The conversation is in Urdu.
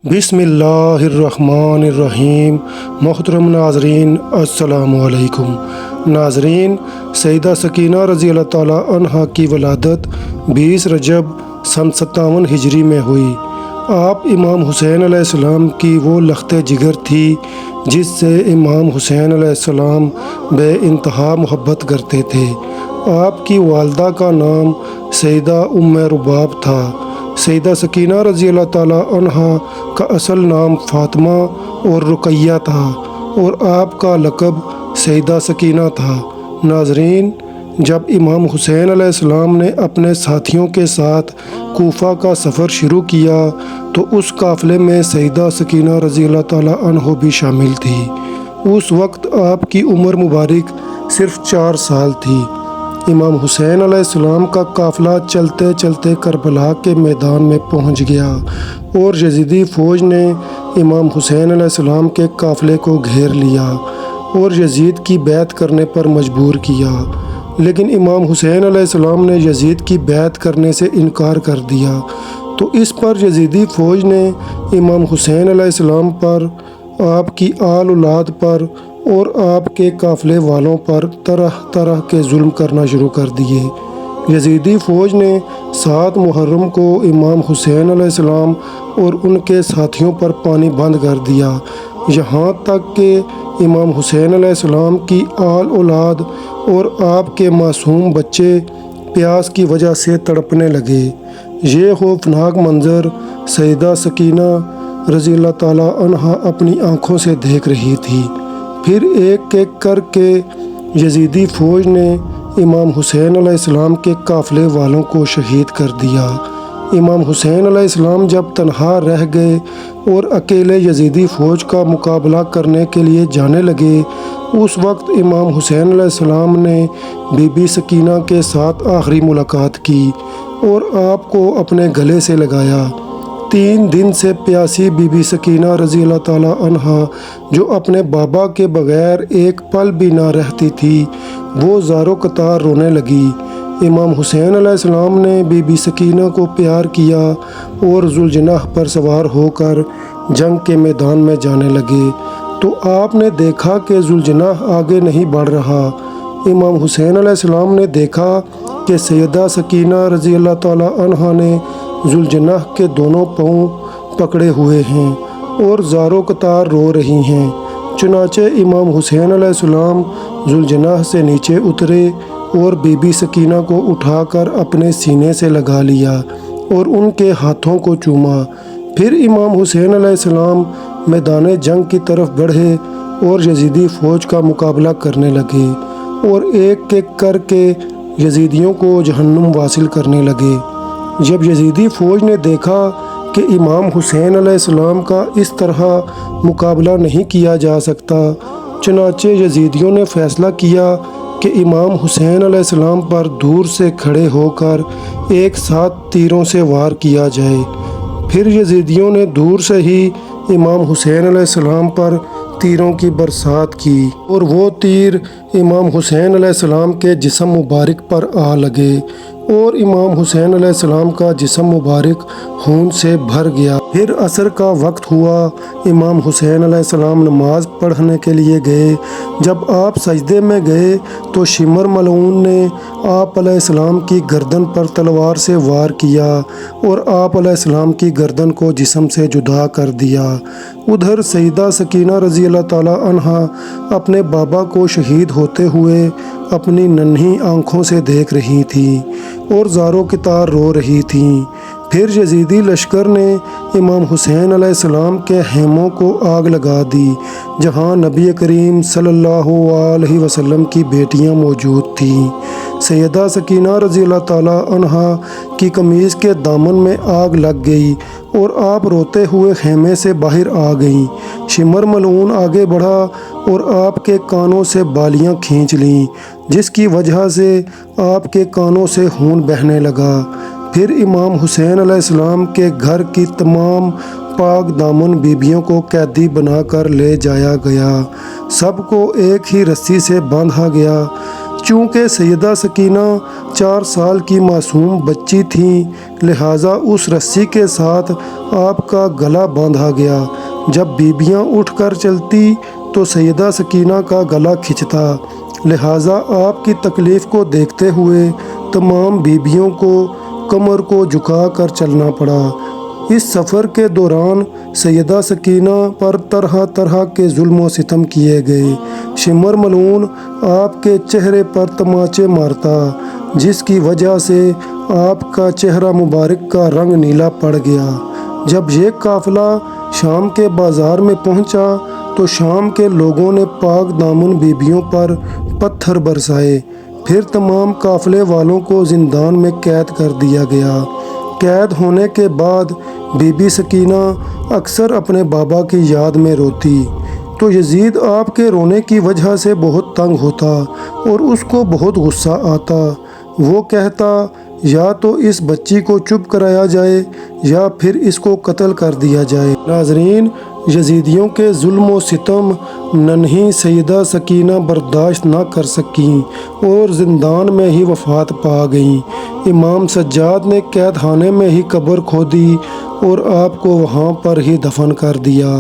بسم اللہ الرحمن الرحیم۔ محترم ناظرین السلام علیکم۔ ناظرین، سیدہ سکینہ رضی اللہ تعالیٰ عنہ کی ولادت 20 رجب سن 57 ہجری میں ہوئی۔ آپ امام حسین علیہ السلام کی وہ لخت جگر تھی جس سے امام حسین علیہ السلام بے انتہا محبت کرتے تھے۔ آپ کی والدہ کا نام سیدہ ام رباب تھا۔ سیدہ سکینہ رضی اللہ تعالیٰ عنہ کا اصل نام فاطمہ اور رقیہ تھا اور آپ کا لقب سیدہ سکینہ تھا۔ ناظرین، جب امام حسین علیہ السلام نے اپنے ساتھیوں کے ساتھ کوفہ کا سفر شروع کیا تو اس قافلے میں سیدہ سکینہ رضی اللہ تعالیٰ عنہ بھی شامل تھی۔ اس وقت آپ کی عمر مبارک صرف 4 سال تھی۔ امام حسین علیہ السلام کا قافلہ چلتے چلتے کربلا کے میدان میں پہنچ گیا اور یزیدی فوج نے امام حسین علیہ السلام کے قافلے کو گھیر لیا اور یزید کی بیعت کرنے پر مجبور کیا، لیکن امام حسین علیہ السلام نے یزید کی بیعت کرنے سے انکار کر دیا تو اس پر یزیدی فوج نے امام حسین علیہ السلام پر، آپ کی آل اولاد پر اور آپ کے قافلے والوں پر طرح طرح کے ظلم کرنا شروع کر دیے۔ یزیدی فوج نے 7 محرم کو امام حسین علیہ السلام اور ان کے ساتھیوں پر پانی بند کر دیا، یہاں تک کہ امام حسین علیہ السلام کی آل اولاد اور آپ کے معصوم بچے پیاس کی وجہ سے تڑپنے لگے۔ یہ خوفناک منظر سیدہ سکینہ رضی اللہ تعالیٰ عنہ اپنی آنکھوں سے دیکھ رہی تھی۔ پھر ایک ایک کر کے یزیدی فوج نے امام حسین علیہ السلام کے قافلے والوں کو شہید کر دیا۔ امام حسین علیہ السلام جب تنہا رہ گئے اور اکیلے یزیدی فوج کا مقابلہ کرنے کے لیے جانے لگے، اس وقت امام حسین علیہ السلام نے بی بی سکینہ کے ساتھ آخری ملاقات کی اور آپ کو اپنے گلے سے لگایا۔ 3 دن سے پیاسی بی بی سکینہ رضی اللہ تعالیٰ عنہ، جو اپنے بابا کے بغیر ایک پل بھی نہ رہتی تھی، وہ زاروں قطار رونے لگی۔ امام حسین علیہ السلام نے بی بی سکینہ کو پیار کیا اور ذوالجناح پر سوار ہو کر جنگ کے میدان میں جانے لگے تو آپ نے دیکھا کہ ذوالجناح آگے نہیں بڑھ رہا۔ امام حسین علیہ السلام نے دیکھا کہ سیدہ سکینہ رضی اللہ تعالیٰ عنہ نے ذوالجناح کے دونوں پاؤں پکڑے ہوئے ہیں اور زاروں قطار رو رہی ہیں۔ چنانچہ امام حسین علیہ السلام ذوالجناح سے نیچے اترے اور بی بی سکینہ کو اٹھا کر اپنے سینے سے لگا لیا اور ان کے ہاتھوں کو چوما۔ پھر امام حسین علیہ السلام میدان جنگ کی طرف بڑھے اور یزیدی فوج کا مقابلہ کرنے لگے اور ایک ایک کر کے یزیدیوں کو جہنم واصل کرنے لگے۔ جب یزیدی فوج نے دیکھا کہ امام حسین علیہ السلام کا اس طرح مقابلہ نہیں کیا جا سکتا، چنانچہ یزیدیوں نے فیصلہ کیا کہ امام حسین علیہ السلام پر دور سے کھڑے ہو کر ایک ساتھ تیروں سے وار کیا جائے۔ پھر یزیدیوں نے دور سے ہی امام حسین علیہ السلام پر تیروں کی برسات کی اور وہ تیر امام حسین علیہ السلام کے جسم مبارک پر آ لگے اور امام حسین علیہ السلام کا جسم مبارک خون سے بھر گیا۔ پھر عصر کا وقت ہوا، امام حسین علیہ السلام نماز پڑھنے کے لیے گئے۔ جب آپ سجدے میں گئے تو شمر ملعون نے آپ علیہ السلام کی گردن پر تلوار سے وار کیا اور آپ علیہ السلام کی گردن کو جسم سے جدا کر دیا۔ ادھر سیدہ سکینہ رضی اللہ تعالیٰ عنہ اپنے بابا کو شہید ہوتے ہوئے اپنی ننھی آنکھوں سے دیکھ رہی تھیں اور زاروں قطار رو رہی تھیں۔ پھر یزیدی لشکر نے امام حسین علیہ السلام کے خیموں کو آگ لگا دی جہاں نبی کریم صلی اللہ علیہ وسلم کی بیٹیاں موجود تھیں۔ سیدہ سکینہ رضی اللہ تعالیٰ عنہ کی قمیض کے دامن میں آگ لگ گئی اور آپ روتے ہوئے خیمے سے باہر آ گئیں۔ شمر ملعون آگے بڑھا اور آپ کے کانوں سے بالیاں کھینچ لیں، جس کی وجہ سے آپ کے کانوں سے خون بہنے لگا۔ پھر امام حسین علیہ السلام کے گھر کی تمام پاک دامن بیبیوں کو قیدی بنا کر لے جایا گیا۔ سب کو ایک ہی رسی سے باندھا گیا۔ چونکہ سیدہ سکینہ 4 سال کی معصوم بچی تھیں، لہٰذا اس رسی کے ساتھ آپ کا گلا باندھا گیا۔ جب بیبیاں اٹھ کر چلتی تو سیدہ سکینہ کا گلا کھنچتا، لہٰذا آپ کی تکلیف کو دیکھتے ہوئے تمام بیبیوں کو کمر کو جھکا کر چلنا پڑا۔ اس سفر کے دوران سیدہ سکینہ پر طرح طرح کے ظلم و ستم کیے گئے۔ شمر ملعون آپ کے چہرے پر تماچے مارتا، جس کی وجہ سے آپ کا چہرہ مبارک کا رنگ نیلا پڑ گیا۔ جب یہ قافلہ شام کے بازار میں پہنچا تو شام کے لوگوں نے پاک دامن بیبیوں پر پتھر برسائے۔ پھر تمام قافلے والوں کو زندان میں قید کر دیا گیا۔ قید ہونے کے بعد بی بی سکینہ اکثر اپنے بابا کی یاد میں روتی، تو یزید آپ کے رونے کی وجہ سے بہت تنگ ہوتا اور اس کو بہت غصہ آتا۔ وہ کہتا، یا تو اس بچی کو چپ کرایا جائے یا پھر اس کو قتل کر دیا جائے۔ ناظرین، یزیدیوں کے ظلم و ستم ننھی سیدہ سکینہ برداشت نہ کر سکیں اور زندان میں ہی وفات پا گئیں۔ امام سجاد نے قید خانے میں ہی قبر کھودی اور آپ کو وہاں پر ہی دفن کر دیا۔